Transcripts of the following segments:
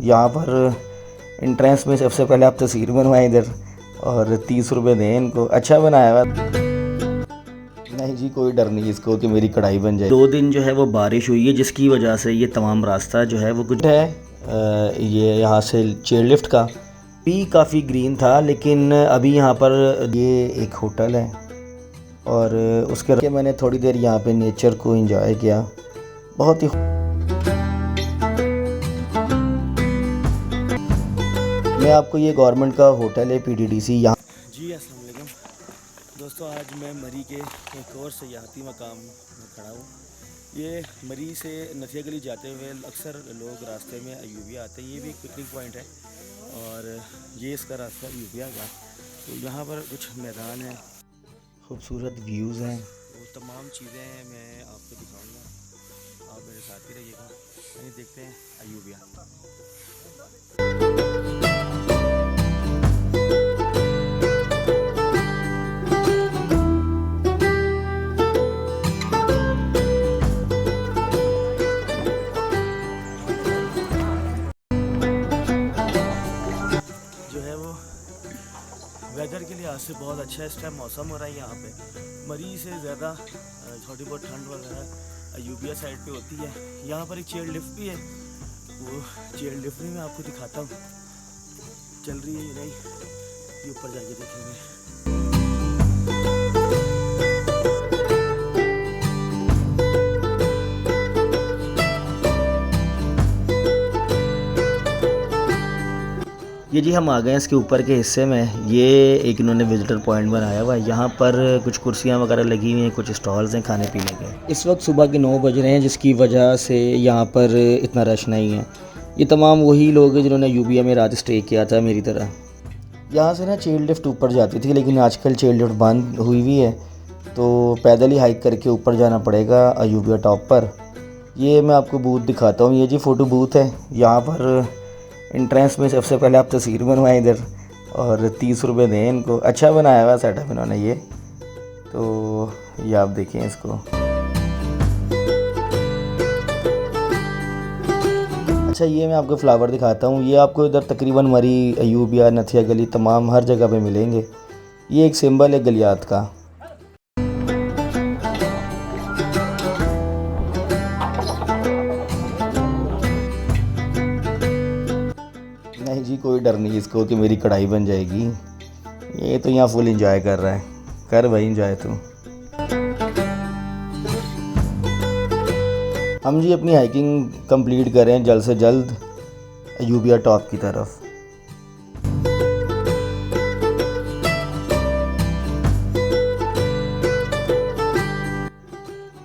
यहाँ पर एंट्रेंस में सबसे पहले आप तस्वीर बनवाएं इधर और 30 रुपये दें इनको। अच्छा बनाया हुआ। नहीं जी, कोई डर नहीं इसको कि मेरी कढ़ाई बन जाए। 2 दिन जो है वो बारिश हुई है जिसकी वजह से ये तमाम रास्ता जो है वो कुछ है ये यहाँ से चेयर लिफ्ट का भी काफ़ी ग्रीन था, लेकिन अभी यहाँ पर ये एक होटल है और उसके मैंने थोड़ी देर यहाँ पे नेचर को एंजॉय किया। बहुत ही मैं आपको ये गवर्नमेंट का होटल है PDDC यहाँ जी। अस्सलाम वालेकुम दोस्तों, आज मैं मरी के एक और सयाहती मकाम में खड़ा हूँ। ये मरी से नथिया गली जाते हुए अक्सर लोग रास्ते में अयूबिया आते हैं। ये भी एक पिकनिक पॉइंट है और ये इसका रास्ता अयूबिया का। तो यहाँ पर कुछ मैदान है, खूबसूरत व्यूज़ हैं, वो तमाम चीज़ें हैं मैं आपको दिखाऊंगा। आप मेरे साथ ही रहिएगा। कहीं देखते हैं अयूबिया। जो है वो वेदर के लिहाज से बहुत अच्छा इस टाइम मौसम हो रहा है यहाँ पे। मरी से ज़्यादा थोड़ी बहुत ठंड वगैरह अयूबिया साइड पे होती है। यहाँ पर एक चेयर लिफ्ट भी है, वो चेयर लिफ्ट भी मैं आपको दिखाता हूँ। चल रही है या नहीं ये ऊपर जाके देखेंगे। ये जी हम आ गए हैं इसके ऊपर के हिस्से में। ये एक इन्होंने विजिटर पॉइंट बनाया हुआ है। यहाँ पर कुछ कुर्सियाँ वगैरह लगी हुई हैं, कुछ स्टॉल्स हैं खाने पीने के। इस वक्त सुबह के 9 बज रहे हैं जिसकी वजह से यहाँ पर इतना रश नहीं है। ये तमाम वही लोग हैं जिन्होंने अयूबिया में रात स्टे किया था मेरी तरह। यहाँ से ना चेयर लिफ्ट ऊपर जाती थी, लेकिन आजकल चेयर लिफ्ट बंद हुई हुई है, तो पैदल ही हाइक करके ऊपर जाना पड़ेगा अयूबिया टॉप पर। ये मैं आपको बूथ दिखाता हूँ। ये जी फ़ोटो बूथ है। यहाँ पर एंट्रेंस में सबसे पहले आप तस्वीर बनवाएं इधर और 30 रुपये दें इनको। अच्छा बनाया हुआ सेटअप इन्होंने ये, तो ये आप देखें इसको। अच्छा, ये मैं आपको फ्लावर दिखाता हूँ। ये आपको इधर तकरीबन मरी, अयूबिया, नथिया गली तमाम हर जगह पे मिलेंगे। ये एक सिंबल है गलियात का। नहीं जी, कोई डर नहीं इसको कि मेरी कढ़ाई बन जाएगी। ये तो यहाँ फुल एंजॉय कर रहा है। कर भाई एंजॉय तू। हम जी अपनी हाइकिंग कंप्लीट करें जल्द से जल्द अयूबिया टॉप की तरफ।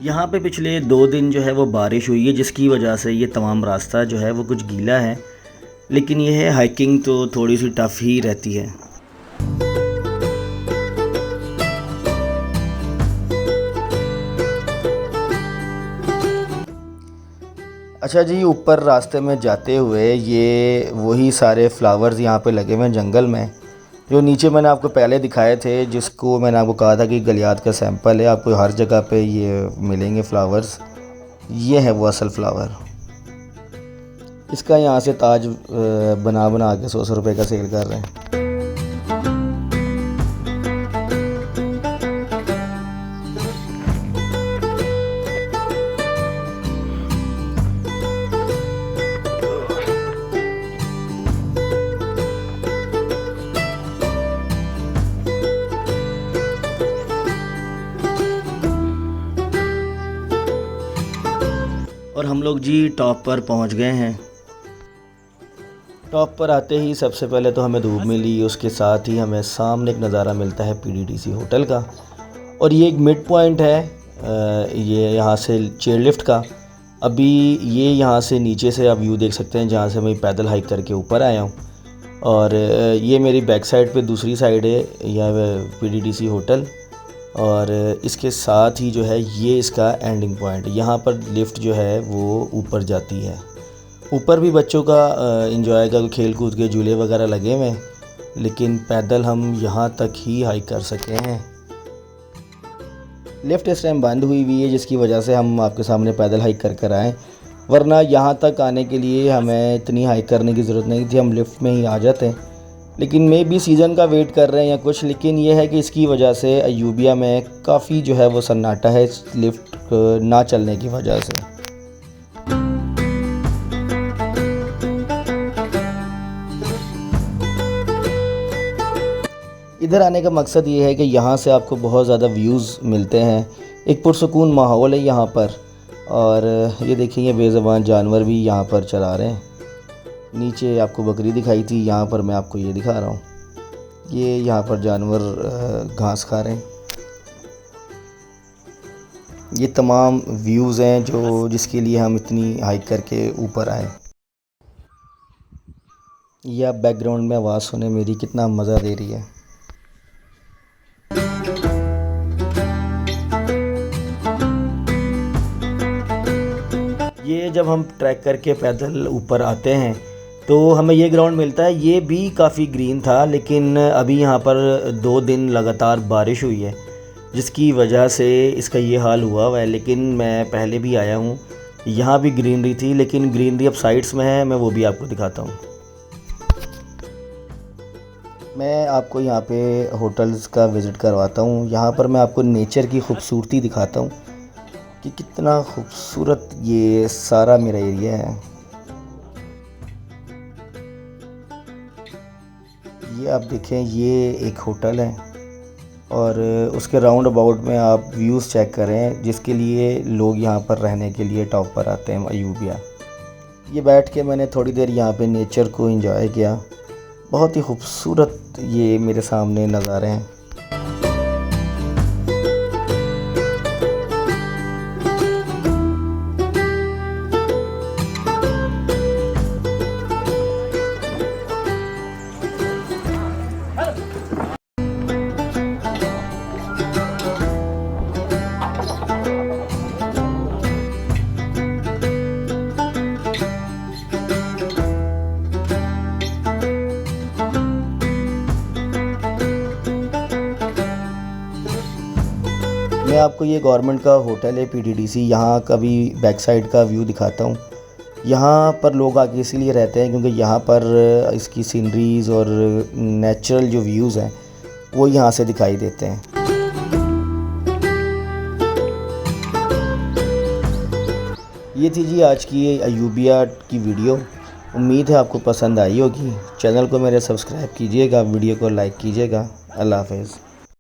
यहाँ पे पिछले 2 दिन जो है वो बारिश हुई है जिसकी वजह से ये तमाम रास्ता जो है वो कुछ गीला है, लेकिन ये है हाइकिंग तो थोड़ी सी टफ़ ही रहती है। अच्छा जी, ऊपर रास्ते में जाते हुए ये वही सारे फ्लावर्स यहाँ पे लगे हुए हैं जंगल में, जो नीचे मैंने आपको पहले दिखाए थे, जिसको मैंने आपको कहा था कि गलियात का सैंपल है। आपको हर जगह पे ये मिलेंगे फ्लावर्स। ये है वो असल फ्लावर। इसका यहाँ से ताज बना के 100 रुपये का सेल कर रहे हैं। और हम लोग जी टॉप पर पहुँच गए हैं। टॉप पर आते ही सबसे पहले तो हमें धूप मिली, उसके साथ ही हमें सामने एक नज़ारा मिलता है PDDC होटल का। और ये एक मिड पॉइंट है ये यहाँ से चेयर लिफ्ट का। अभी ये यहाँ से नीचे से आप व्यू देख सकते हैं जहाँ से मैं पैदल हाइक करके ऊपर आया हूँ। और ये मेरी बैक साइड पे दूसरी साइड है यह PDDC होटल। और इसके साथ ही जो है ये इसका एंडिंग पॉइंट। यहाँ पर लिफ्ट जो है वो ऊपर जाती है। ऊपर भी बच्चों का एंजॉय का खेल कूद के झूले वगैरह लगे हुए हैं, लेकिन पैदल हम यहाँ तक ही हाइक कर सके हैं। लिफ्ट इस टाइम बंद हुई है जिसकी वजह से हम आपके सामने पैदल हाइक कर आए। वरना यहाँ तक आने के लिए हमें इतनी हाइक करने की ज़रूरत नहीं थी, हम लिफ्ट में ही आ जाते। लेकिन मे भी सीज़न का वेट कर रहे हैं या कुछ, लेकिन ये है कि इसकी वजह से अयूबिया में काफ़ी जो है वो सन्नाटा है इस लिफ्ट ना चलने की वजह से। इधर आने का मकसद ये है कि यहाँ से आपको बहुत ज़्यादा व्यूज़ मिलते हैं, एक पुरसुकून माहौल है यहाँ पर। और ये देखिए ये बेज़बान जानवर भी यहाँ पर चला रहे हैं। नीचे आपको बकरी दिखाई थी, यहाँ पर मैं आपको ये दिखा रहा हूँ, ये यहाँ पर जानवर घास खा रहे हैं। ये तमाम व्यूज़ हैं जो जिसके लिए हम इतनी हाइक करके ऊपर आए। ये आप बैकग्राउंड में आवाज़ सुने मेरी कितना मज़ा दे रही है। ये जब हम ट्रैक करके पैदल ऊपर आते हैं तो हमें ये ग्राउंड मिलता है। ये भी काफ़ी ग्रीन था, लेकिन अभी यहाँ पर 2 दिन लगातार बारिश हुई है जिसकी वजह से इसका ये हाल हुआ है। लेकिन मैं पहले भी आया हूँ, यहाँ भी ग्रीनरी थी, लेकिन ग्रीनरी अब साइड्स में है, मैं वो भी आपको दिखाता हूँ। मैं आपको यहाँ पे होटल्स का विज़िट करवाता हूँ। यहाँ पर मैं आपको नेचर की खूबसूरती दिखाता हूँ कि कितना खूबसूरत ये सारा मेरा एरिया है। ये आप देखें, ये एक होटल है और उसके राउंड अबाउट में आप व्यूज़ चेक करें, जिसके लिए लोग यहाँ पर रहने के लिए टॉप पर आते हैं अयूबिया। ये बैठ के मैंने थोड़ी देर यहाँ पे नेचर को एंजॉय किया। बहुत ही खूबसूरत ये मेरे सामने नज़ारे हैं। मैं आपको ये गवर्नमेंट का होटल है PTDC, यहाँ का भी बैक साइड का व्यू दिखाता हूँ। यहाँ पर लोग आके इसीलिए रहते हैं क्योंकि यहाँ पर इसकी सीनरीज़ और नेचुरल जो व्यूज़ हैं वो यहाँ से दिखाई देते हैं। ये थी जी आज की अयूबिया की वीडियो। उम्मीद है आपको पसंद आई होगी। चैनल को मेरे सब्सक्राइब कीजिएगा, वीडियो को लाइक कीजिएगा। अल्लाह हाफ़िज़।